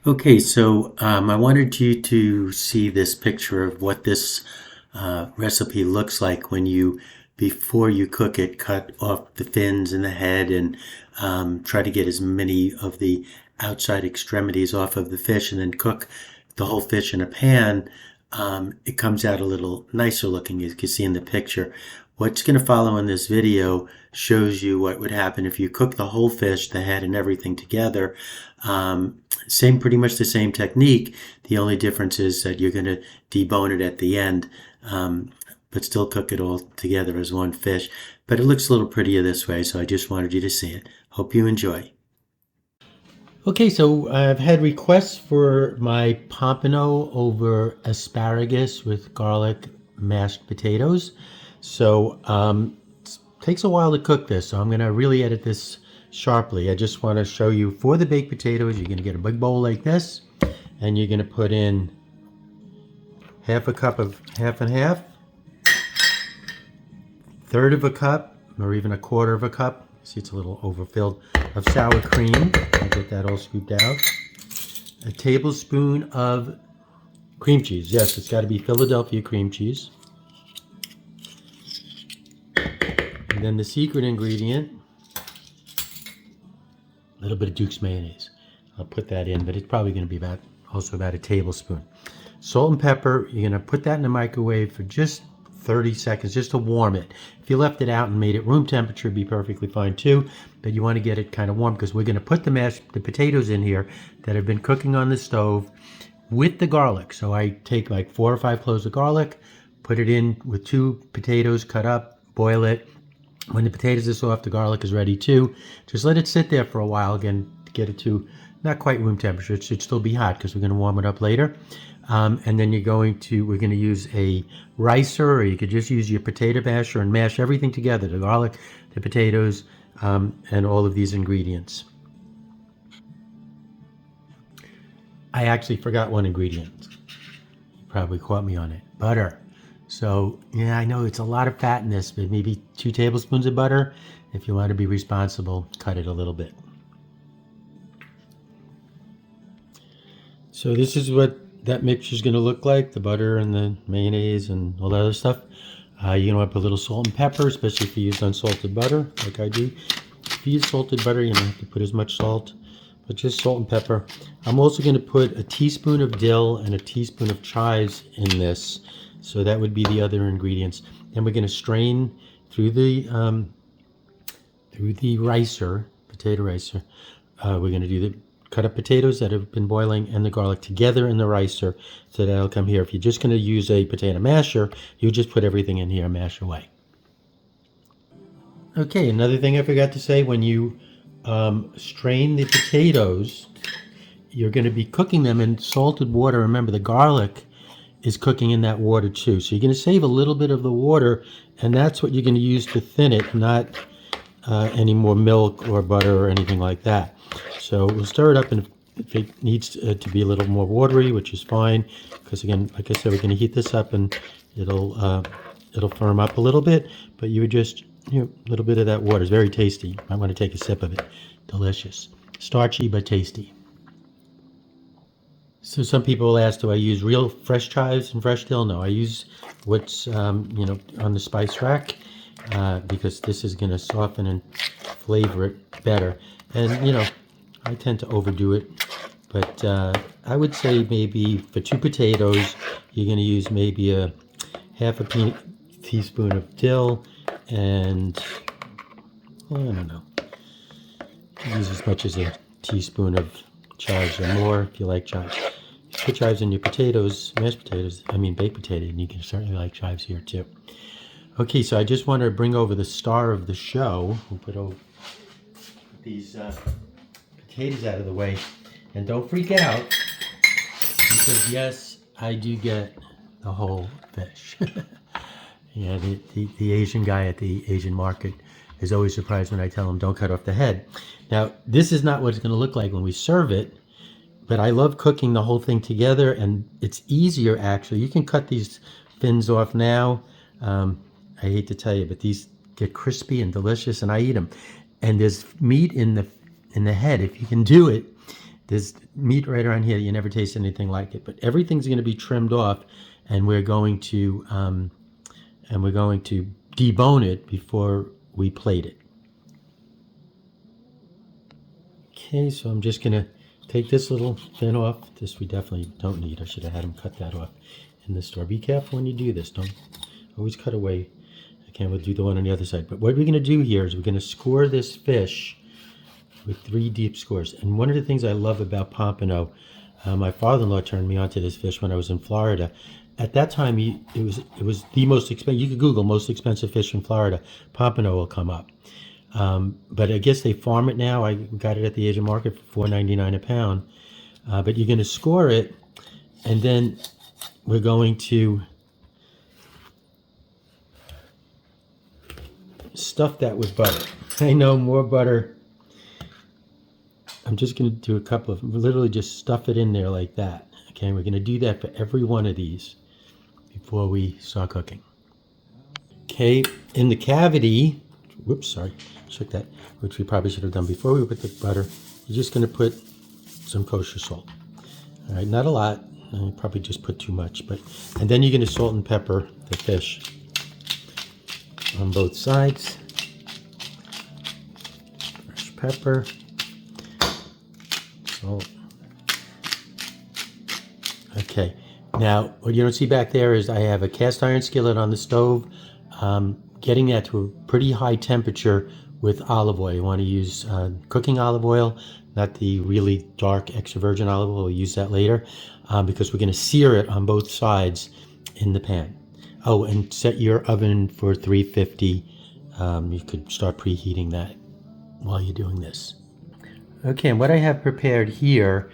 Okay, so I wanted you to see this picture of what this recipe looks like when you, before you cook it, cut off the fins and the head and try to get as many of the outside extremities off of the fish and then cook the whole fish in a pan. It comes out a little nicer looking, as you can see in the picture. What's going to follow in this video shows you what would happen if you cook the whole fish, the head and everything together. Pretty much the same technique. The only difference is that you're going to debone it at the end, but still cook it all together as one fish. But it looks a little prettier this way, so I just wanted you to see it. Hope you enjoy. Okay, so I've had requests for my pompano over asparagus with garlic mashed potatoes. So it takes a while to cook this, so I'm going to really edit this sharply. I just want to show you for the baked potatoes, you're going to get a big bowl like this, and you're going to put in half a cup of half and half, third of a cup, or even a quarter of a cup. See, it's a little overfilled, of sour cream. I'll get that all scooped out. A tablespoon of cream cheese. Yes, it's got to be Philadelphia cream cheese. And then the secret ingredient, a little bit of Duke's mayonnaise. I'll put that in, but it's probably going to be also about a tablespoon. Salt and pepper, you're going to put that in the microwave for just 30 seconds, just to warm it. If you left it out and made it room temperature, it'd be perfectly fine too, but you want to get it kind of warm because we're going to put the potatoes in here that have been cooking on the stove with the garlic. So I take like 4 or 5 cloves of garlic, put it in with 2 potatoes cut up, boil it. When the potatoes are soft, the garlic is ready too. Just let it sit there for a while, again, to get it to not quite room temperature. It should still be hot because we're going to warm it up later. And then we're going to use a ricer, or you could just use your potato masher and mash everything together, the garlic, the potatoes, and all of these ingredients. I actually forgot one ingredient. You probably caught me on it. Butter. So, yeah, I know it's a lot of fat in this, but maybe 2 tablespoons of butter. If you want to be responsible, cut it a little bit. So this is what that mixture is going to look like, the butter and the mayonnaise and all that other stuff. You want to put a little salt and pepper, especially if you use unsalted butter, like I do. If you use salted butter, you don't have to put as much salt, but just salt and pepper. I'm also going to put a teaspoon of dill and a teaspoon of chives in this. So that would be the other ingredients. Then we're going to strain through the ricer, potato ricer. We're going to do the cut up potatoes that have been boiling and the garlic together in the ricer, so that'll come here. If you're just going to use a potato masher, you just put everything in here and mash away. Okay, another thing I forgot to say, when you strain the potatoes, you're going to be cooking them in salted water. Remember, the garlic is cooking in that water too. So you're going to save a little bit of the water, and that's what you're going to use to thin it, not any more milk or butter or anything like that. So we'll stir it up, and if it needs to be a little more watery, which is fine, because again, like I said, we're going to heat this up and it'll firm up a little bit, but you would just, a little bit of that water is very tasty. You might want to take a sip of it. Delicious. Starchy but tasty. So some people will ask, do I use real fresh chives and fresh dill? No, I use what's on the spice rack, because this is going to soften and flavor it better. And I tend to overdo it, but I would say maybe for 2 potatoes, you're going to use maybe a half a teaspoon of dill, and I don't know, use as much as a teaspoon of chives or more if you like chives. You put chives in your potatoes, baked potato, and you can certainly like chives here too. Okay, so I just want to bring over the star of the show. We'll put these potatoes out of the way, and don't freak out, because yes, I do get the whole fish. Yeah, the Asian guy at the Asian market is always surprised when I tell him don't cut off the head. Now, this is not what it's going to look like when we serve it, but I love cooking the whole thing together, and it's easier actually. You can cut these fins off now. I hate to tell you, but these get crispy and delicious, and I eat them. And there's meat in the head. If you can do it, There's meat right around here. You never taste anything like it. But everything's going to be trimmed off, and we're going to debone it before we plate it. Okay, so I'm just going to take this little fin off. This we definitely don't need. I should have had him cut that off in the store. Be careful when you do this. Don't always cut away. Okay, we'll do the one on the other side. But what we're going to do here is we're going to score this fish with 3 deep scores. And one of the things I love about Pompano, my father-in-law turned me onto this fish when I was in Florida. At that time, it was the most expensive. You could Google most expensive fish in Florida. Pompano will come up. But I guess they farm it now. I got it at the Asian market for $4.99 a pound. But you're going to score it, and then we're going to stuff that with butter. I know, more butter. I'm just going to do a couple of, literally just stuff it in there like that. Okay, we're going to do that for every one of these before we start cooking. Okay, in the cavity, whoops, sorry, shook that, which we probably should have done before we put the butter. You're just going to put some kosher salt. All right, not a lot. You probably just put too much, and then you're going to salt and pepper the fish on both sides. Fresh pepper. Salt. Okay, now what you don't see back there is I have a cast iron skillet on the stove, getting that to a pretty high temperature with olive oil. You want to use cooking olive oil, not the really dark extra virgin olive oil. We'll use that later because we're going to sear it on both sides in the pan. Oh, and set your oven for 350. You could start preheating that while you're doing this. Okay, and what I have prepared here,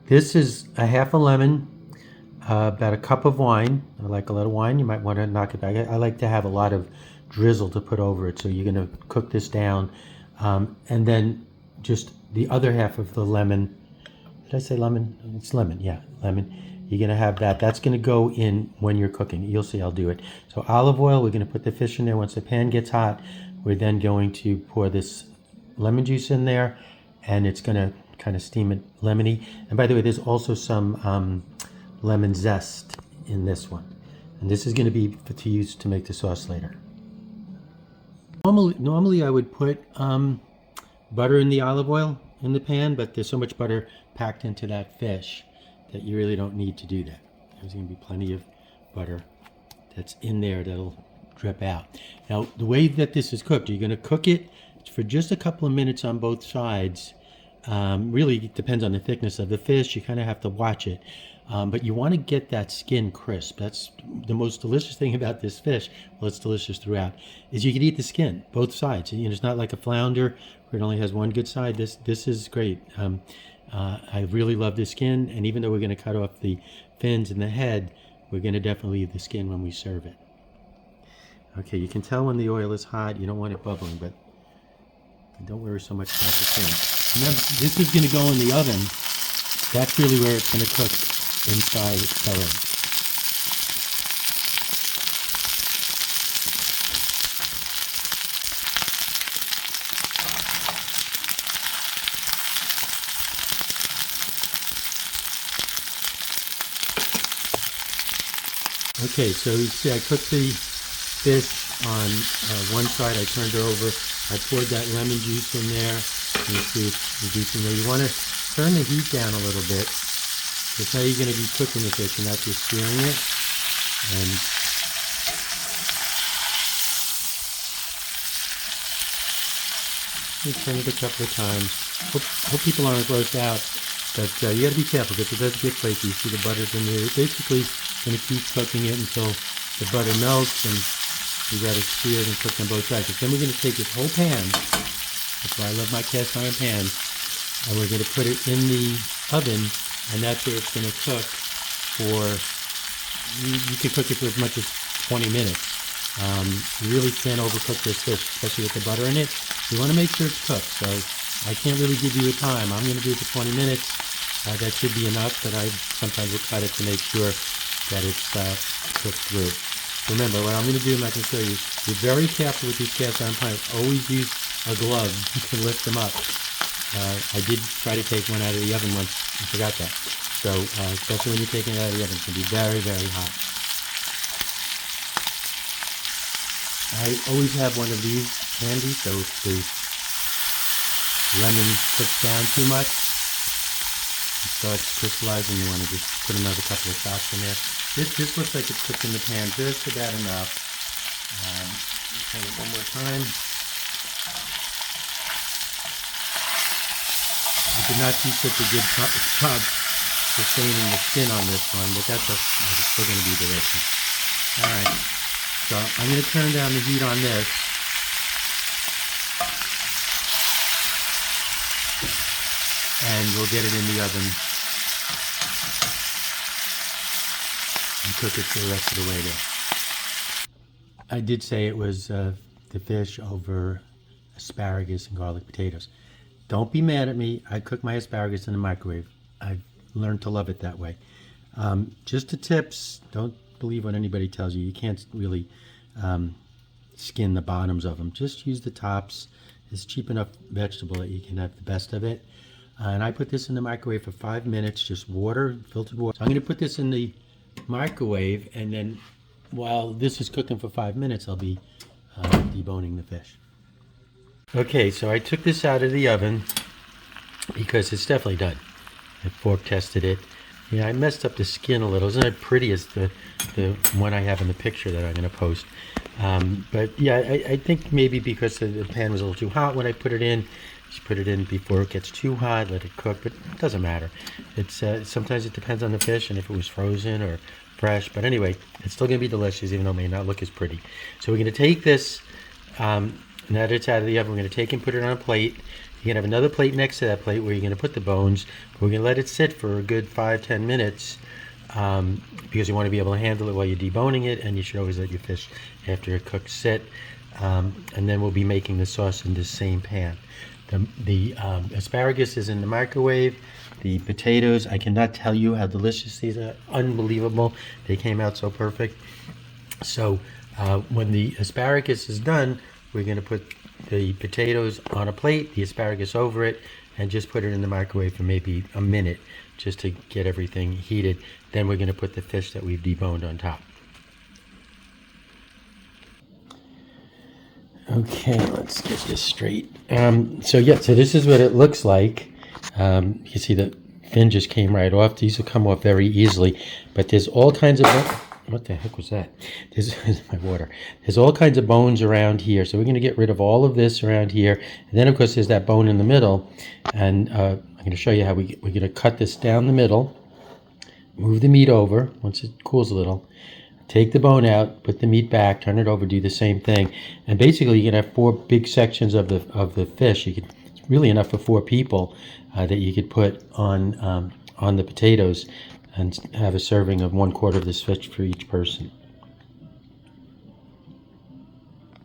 this is a half a lemon, about a cup of wine. I like a lot of wine. You might want to knock it back. I like to have a lot of drizzle to put over it. So you're going to cook this down. And then just the other half of the lemon. Did I say lemon? It's lemon, yeah, lemon. You're going to have that. That's going to go in when you're cooking. You'll see I'll do it. So olive oil, we're going to put the fish in there. Once the pan gets hot, we're then going to pour this lemon juice in there, and it's going to kind of steam it lemony. And by the way, there's also some lemon zest in this one. And this is going to be to use to make the sauce later. Normally I would put butter in the olive oil in the pan, but there's so much butter packed into that fish that you really don't need to do that. There's going to be plenty of butter that's in there that'll drip out. Now, the way that this is cooked, you're going to cook it for just a couple of minutes on both sides. Really, it depends on the thickness of the fish. You kind of have to watch it. But you want to get that skin crisp. That's the most delicious thing about this fish. Well, it's delicious throughout, is you can eat the skin, both sides. You know, it's not like a flounder where it only has one good side. This is great. I really love the skin, and even though we're going to cut off the fins and the head, we're going to definitely leave the skin when we serve it. Okay, you can tell when the oil is hot. You don't want it bubbling, but don't worry so much about the skin. Remember, this is going to go in the oven. That's really where it's going to cook inside thoroughly. Okay, so you see I cooked the fish on one side. I turned her over. I poured that lemon juice in there. You see it's reducing there. You want to turn the heat down a little bit, because now you're going to be cooking the fish and not just searing it. And you turn it a couple of times. Hope people aren't grossed out, but you got to be careful because it does get flaky. You see the butter's in there. It's basically going to keep cooking it until the butter melts, and you got to sear it and cook on both sides. But then we're going to take this whole pan. That's why I love my cast iron pans. And we're going to put it in the oven, and that's where it's going to cook for, you can cook it for as much as 20 minutes. You really can't overcook this fish, especially with the butter in it. You want to make sure it's cooked, so I can't really give you a time. I'm going to do it for 20 minutes. That should be enough, but I sometimes will cut it to make sure that it's cooked through. Remember, what I'm going to do, and I can show you, be very careful with these cast iron pans. Always use a glove to lift them up. I did try to take one out of the oven once. I forgot that. So especially when you're taking it out of the oven, it's going to be very, very hot. I always have one of these handy, so if the lemon cooks down too much, it starts crystallizing, you want to just put another couple of shots in there. This looks like it's cooked in the pan just about enough. Try it one more time. I did not do such a good job sustaining the skin on this one, but it's still going to be delicious. All right, so I'm going to turn down the heat on this. And we'll get it in the oven and cook it the rest of the way there. I did say it was the fish over asparagus and garlic potatoes. Don't be mad at me. I cook my asparagus in the microwave. I've learned to love it that way. Just the tips. Don't believe what anybody tells you. You can't really skin the bottoms of them. Just use the tops. It's a cheap enough vegetable that you can have the best of it. And I put this in the microwave for 5 minutes, just water, filtered water. So I'm going to put this in the microwave, and then while this is cooking for 5 minutes, I'll be deboning the fish. Okay, so I took this out of the oven because it's definitely done. I fork tested it. Yeah, I messed up the skin a little. Isn't it pretty as the one I have in the picture that I'm going to post? But yeah, I think maybe because the pan was a little too hot when I put it in. Just put it in before it gets too hot, let it cook, but it doesn't matter. It's sometimes it depends on the fish and if it was frozen or fresh. But anyway, it's still going to be delicious, even though it may not look as pretty. So we're going to take this, now that it's out of the oven, we're going to take and put it on a plate. You're going to have another plate next to that plate where you're going to put the bones. We're going to let it sit for a good 5-10 minutes because you want to be able to handle it while you're deboning it, and you should always let your fish, after it cooks, sit. And then we'll be making the sauce in the same pan. The asparagus is in the microwave. The potatoes, I cannot tell you how delicious these are. Unbelievable. They came out so perfect. So when the asparagus is done, we're going to put the potatoes on a plate, the asparagus over it, and just put it in the microwave for maybe a minute just to get everything heated. Then we're going to put the fish that we've deboned on top. Okay, let's get this straight. So this is what it looks like. You can see the fin just came right off. These will come off very easily, but there's all kinds of, what the heck was that? This is my water. There's all kinds of bones around here. So we're going to get rid of all of this around here. And then of course there's that bone in the middle. And I'm going to show you how we're going to cut this down the middle, move the meat over once it cools a little. Take the bone out, put the meat back, turn it over, do the same thing, and basically you can have 4 big sections of the fish. It's really enough for 4 people that you could put on the potatoes, and have a serving of 1/4 of this fish for each person.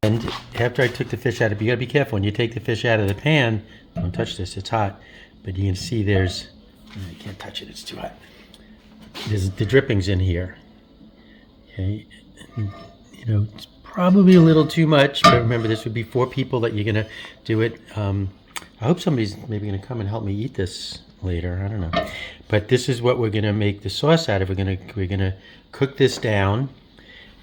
And after I took the fish out, you gotta be careful when you take the fish out of the pan. Don't touch this; it's hot. But you can see I can't touch it; it's too hot. There's the drippings in here. Okay, it's probably a little too much, but remember this would be 4 people that you're gonna do it. I hope somebody's maybe gonna come and help me eat this later. I don't know, but this is what we're gonna make the sauce out of. We're gonna cook this down,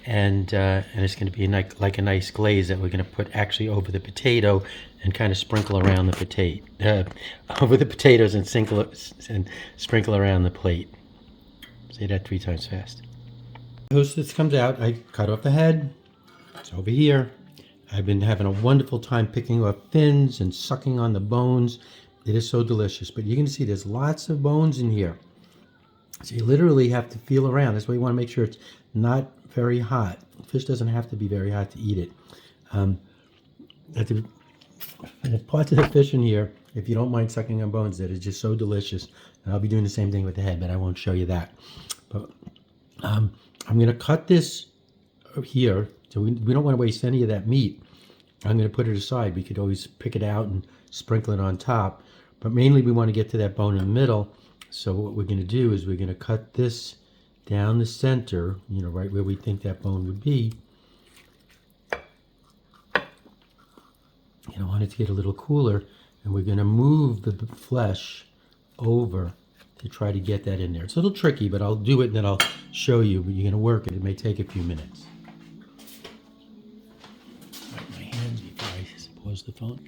and it's gonna be like a nice glaze that we're gonna put actually over the potato and kind of sprinkle around the potato, over the potatoes and sprinkle around the plate. Say that 3 times fast. As this comes out, I cut off the head. It's over here. I've been having a wonderful time picking off fins and sucking on the bones. It is so delicious. But you can see there's lots of bones in here. So you literally have to feel around. That's why you want to make sure it's not very hot. Fish doesn't have to be very hot to eat it. There's parts of the fish in here, if you don't mind sucking on bones, that is just so delicious. And I'll be doing the same thing with the head, but I won't show you that. But I'm going to cut this here, so we don't want to waste any of that meat. I'm going to put it aside. We could always pick it out and sprinkle it on top, but mainly we want to get to that bone in the middle. So what we're going to do is we're going to cut this down the center, right where we think that bone would be. I want it to get a little cooler, And we're going to move the flesh over to try to get that in there. It's a little tricky, but I'll do it and then I'll show you. But you're going to work it. It may take a few minutes. Wipe my hands before I pause the phone.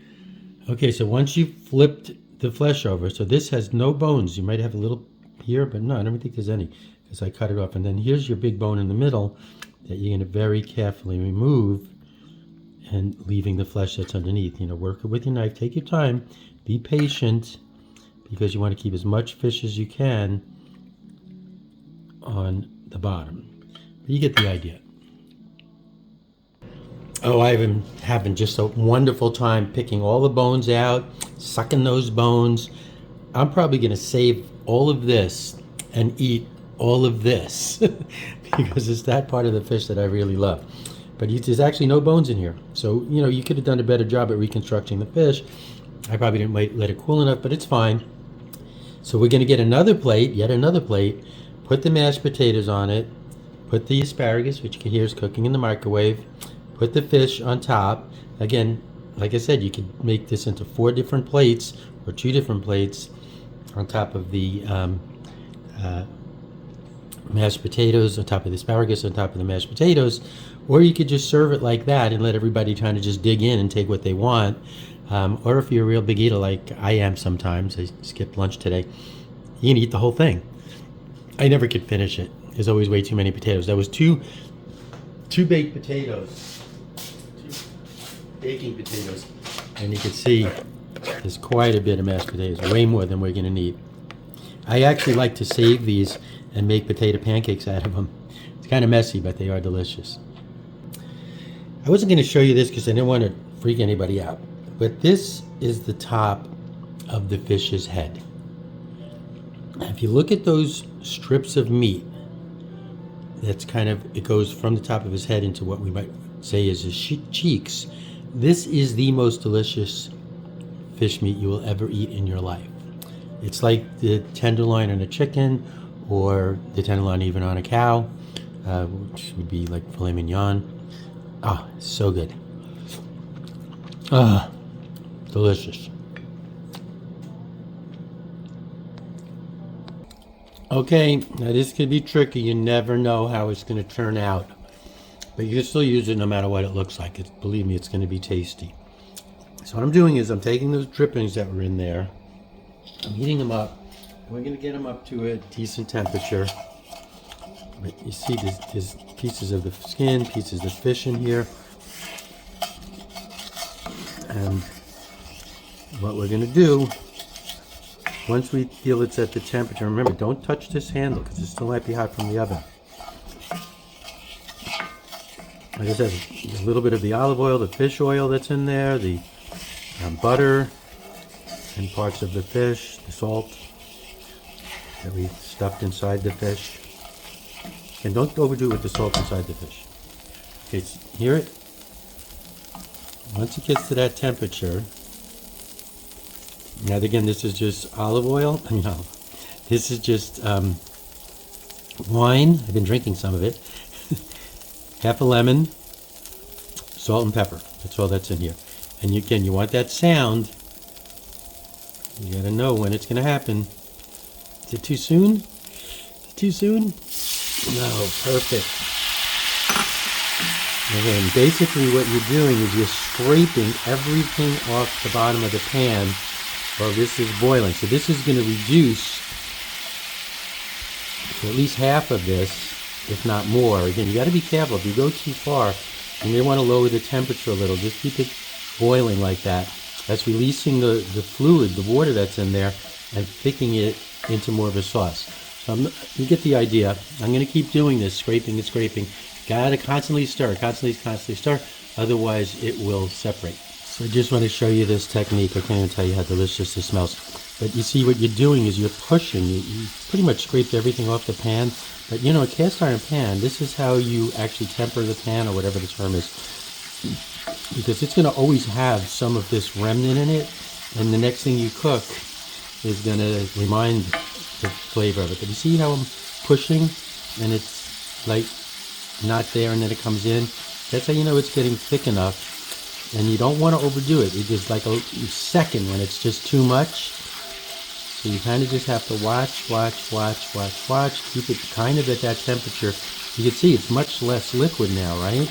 Okay, so once you've flipped the flesh over, so this has no bones. You might have a little here, but no, I don't think there's any because I cut it off. And then here's your big bone in the middle that you're going to very carefully remove, and leaving the flesh that's underneath. You know, work it with your knife. Take your time. Be patient because you want to keep as much fish as you can on the bottom. But you get the idea. Oh, I've been having just a wonderful time picking all the bones out, sucking those bones. I'm probably going to save all of this and eat all of this because it's that part of the fish that I really love. But there's actually no bones in here. So, you know, you could have done a better job at reconstructing the fish. I probably didn't let it cool enough, but it's fine. So we're going to get another plate, yet another plate, put the mashed potatoes on it, put the asparagus, which you can hear is cooking in the microwave, put the fish on top. Again, like I said, you could make this into 4 different plates or 2 different plates on top of the mashed potatoes, on top of the asparagus, on top of the mashed potatoes. Or you could just serve it like that and let everybody kind of just dig in and take what they want. Or if you're a real big eater like I am sometimes, I skipped lunch today, you can eat the whole thing. I never could finish it. There's always way too many potatoes. That was two baked potatoes, 2 baking potatoes. And you can see there's quite a bit of mashed potatoes, way more than we're going to need. I actually like to save these and make potato pancakes out of them. It's kind of messy, but they are delicious. I wasn't going to show you this because I didn't want to freak anybody out, but this is the top of the fish's head. If you look at those strips of meat, that's kind of, it goes from the top of his head into what we might say is his cheeks. This is the most delicious fish meat you will ever eat in your life. It's like the tenderloin on a chicken, or the tenderloin even on a cow, which would be like filet mignon. Ah, so good. Ah, delicious. Okay, now this could be tricky. You never know how it's going to turn out. But you can still use it no matter what it looks like. Believe me, it's going to be tasty. So what I'm doing is I'm taking those drippings that were in there, I'm heating them up. We're going to get them up to a decent temperature. But you see there's pieces of the skin, pieces of fish in here. And what we're going to do, once we feel it's at the temperature, remember, don't touch this handle because it still might be hot from the oven. Like I said, a little bit of the olive oil, the fish oil that's in there, the butter, and parts of the fish, the salt that we stuffed inside the fish. And don't overdo it with the salt inside the fish. Okay, hear it? Once it gets to that temperature, now again, this is just olive oil. No, this is just wine. I've been drinking some of it. Half a lemon, salt and pepper. That's all that's in here. And again, you want that sound. You gotta know when it's gonna happen. Is it too soon? Is it too soon? No, perfect. And basically what you're doing is you're scraping everything off the bottom of the pan while this is boiling. So this is going to reduce to at least half of this, if not more. Again, you got to be careful. If you go too far, you may want to lower the temperature a little. Just keep it boiling like that. That's releasing the fluid, the water that's in there, and thickening it into more of a sauce. So you get the idea. I'm going to keep doing this, scraping and scraping. Got to constantly stir, constantly stir, otherwise it will separate. So I just want to show you this technique. I can't even tell you how delicious this smells. But you see what you're doing is you're pushing. You pretty much scraped everything off the pan. But you know, a cast iron pan, this is how you actually temper the pan, or whatever the term is. Because it's going to always have some of this remnant in it. And the next thing you cook is going to remind the flavor of it. But you see how I'm pushing and it's like not there, and then it comes in? That's how you know it's getting thick enough and you don't want to overdo it. It's just like a second when it's just too much. So you kind of just have to watch. Keep it kind of at that temperature. You can see it's much less liquid now, right?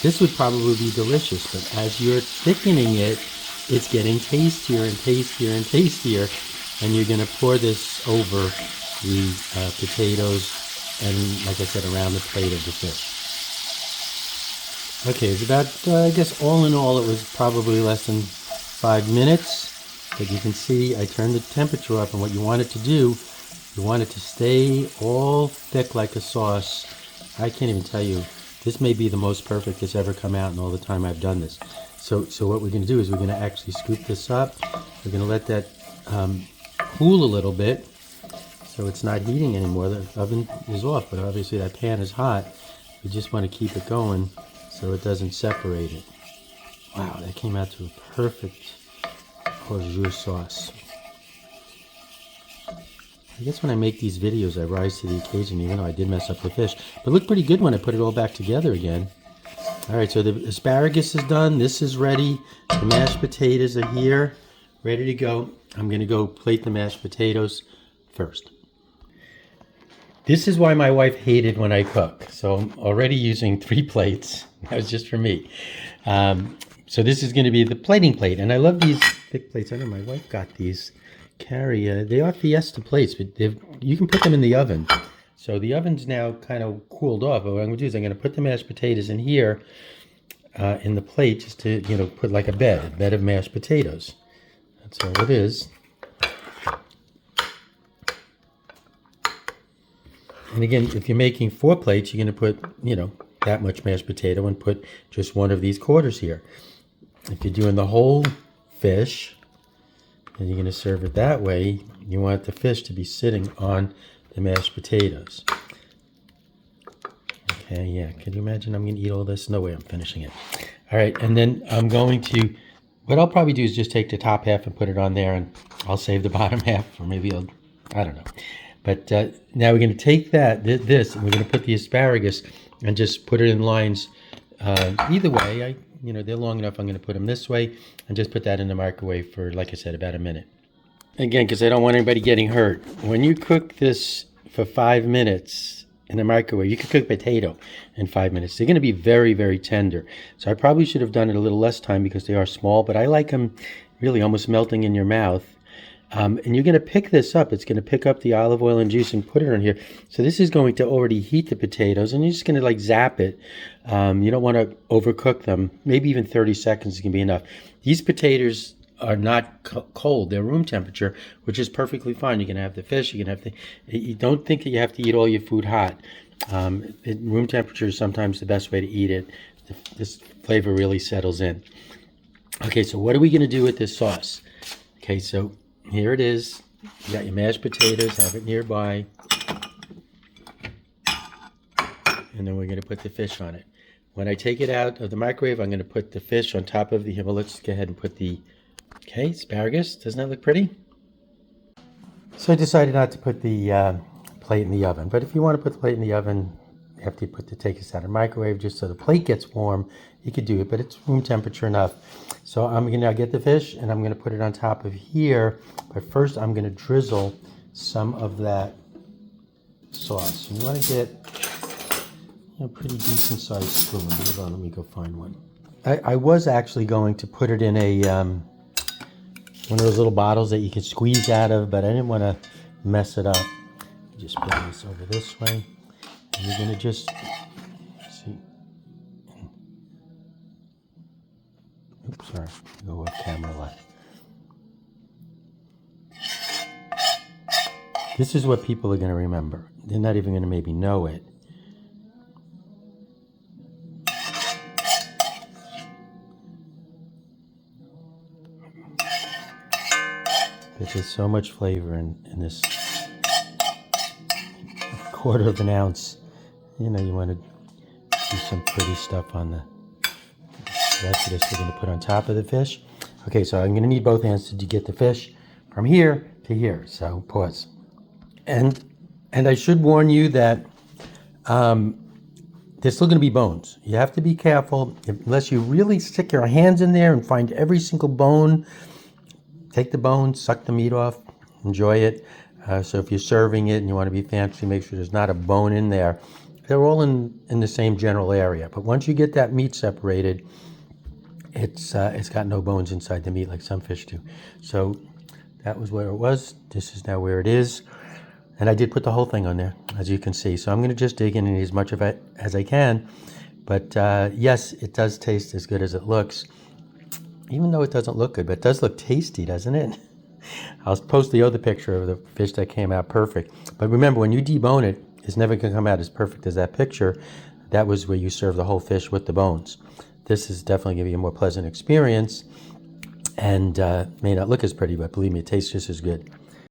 This would probably be delicious, but as you're thickening it, it's getting tastier and tastier and tastier. And you're going to pour this over the potatoes and, like I said, around the plate of the fish. Okay, it's about, I guess all in all, it was probably less than 5 minutes. But you can see I turned the temperature up, and what you want it to do, you want it to stay all thick like a sauce. I can't even tell you, this may be the most perfect it's ever come out in all the time I've done this. So what we're going to do is we're going to actually scoop this up. We're going to let that cool a little bit so it's not heating anymore. The oven is off, but obviously that pan is hot. We just want to keep it going so it doesn't separate it. Wow, that came out to a perfect au jus sauce. I guess when I make these videos, I rise to the occasion, even though I did mess up the fish. But it looked pretty good when I put it all back together again. All right, so the asparagus is done. This is ready. The mashed potatoes are here, ready to go. I'm going to go plate the mashed potatoes first. This is why my wife hated when I cook. So I'm already using 3 plates. That was just for me. So this is going to be the plating plate. And I love these thick plates. I know my wife got these. They are Fiesta plates, but you can put them in the oven. So the oven's now kind of cooled off. But what I'm going to do is I'm going to put the mashed potatoes in here in the plate just to, put like a bed of mashed potatoes. That's all it is. And again, if you're making 4 plates, you're going to put, that much mashed potato and put just one of these quarters here. If you're doing the whole fish, and you're going to serve it that way, you want the fish to be sitting on the mashed potatoes. Okay, yeah, can you imagine I'm going to eat all this? No way I'm finishing it. All right, and then I'm going to, what I'll probably do is just take the top half and put it on there, and I'll save the bottom half, or maybe I don't know. But now we're going to take this, and we're going to put the asparagus and just put it in lines. Either way, they're long enough. I'm going to put them this way and just put that in the microwave for, like I said, about a minute. Again, because I don't want anybody getting hurt. When you cook this for 5 minutes in the microwave, you can cook potato in 5 minutes. They're going to be very, very tender. So I probably should have done it a little less time because they are small, but I like them really almost melting in your mouth. And you're going to pick this up. It's going to pick up the olive oil and juice and put it on here. So this is going to already heat the potatoes, and you're just going to zap it. You don't want to overcook them. Maybe even 30 seconds can be enough. These potatoes are not cold. They're room temperature, which is perfectly fine. You can have the fish. You can have you don't think that you have to eat all your food hot. Room temperature is sometimes the best way to eat it. This flavor really settles in. Okay, so what are we going to do with this sauce? Okay, so here it is. You got your mashed potatoes, have it nearby. And then we're going to put the fish on it. When I take it out of the microwave, I'm going to put the fish on top of the, well, let's go ahead and put the, asparagus. Doesn't that look pretty? So I decided not to put the plate in the oven. But if you want to put the plate in the oven, after you take this out of the microwave, just so the plate gets warm, you could do it, but it's room temperature enough. So I'm going to now get the fish, and I'm going to put it on top of here. But first, I'm going to drizzle some of that sauce. You want to get a pretty decent sized spoon. Hold on, let me go find one. I was actually going to put it in a one of those little bottles that you can squeeze out of, but I didn't want to mess it up. Just put this over this way. And you're going to just see. Oops, sorry. Go off camera left. This is what people are going to remember. They're not even going to maybe know it. There's just so much flavor in this 1/4 of an ounce. You want to do some pretty stuff on the rest of this. We're going to put on top of the fish. Okay, so I'm going to need both hands to get the fish from here to here. So pause. And I should warn you that there's still going to be bones. You have to be careful. Unless you really stick your hands in there and find every single bone, take the bones, suck the meat off, enjoy it. So if you're serving it and you want to be fancy, make sure there's not a bone in there. They're all in the same general area. But once you get that meat separated, it's got no bones inside the meat like some fish do. So that was where it was. This is now where it is. And I did put the whole thing on there, as you can see. So I'm going to just dig in as much of it as I can. But yes, it does taste as good as it looks, even though it doesn't look good. But it does look tasty, doesn't it? I'll post the other picture of the fish that came out perfect. But remember, when you debone it, it's never going to come out as perfect as that picture. That was where you serve the whole fish with the bones. This is definitely going to be a more pleasant experience and may not look as pretty, but believe me, it tastes just as good.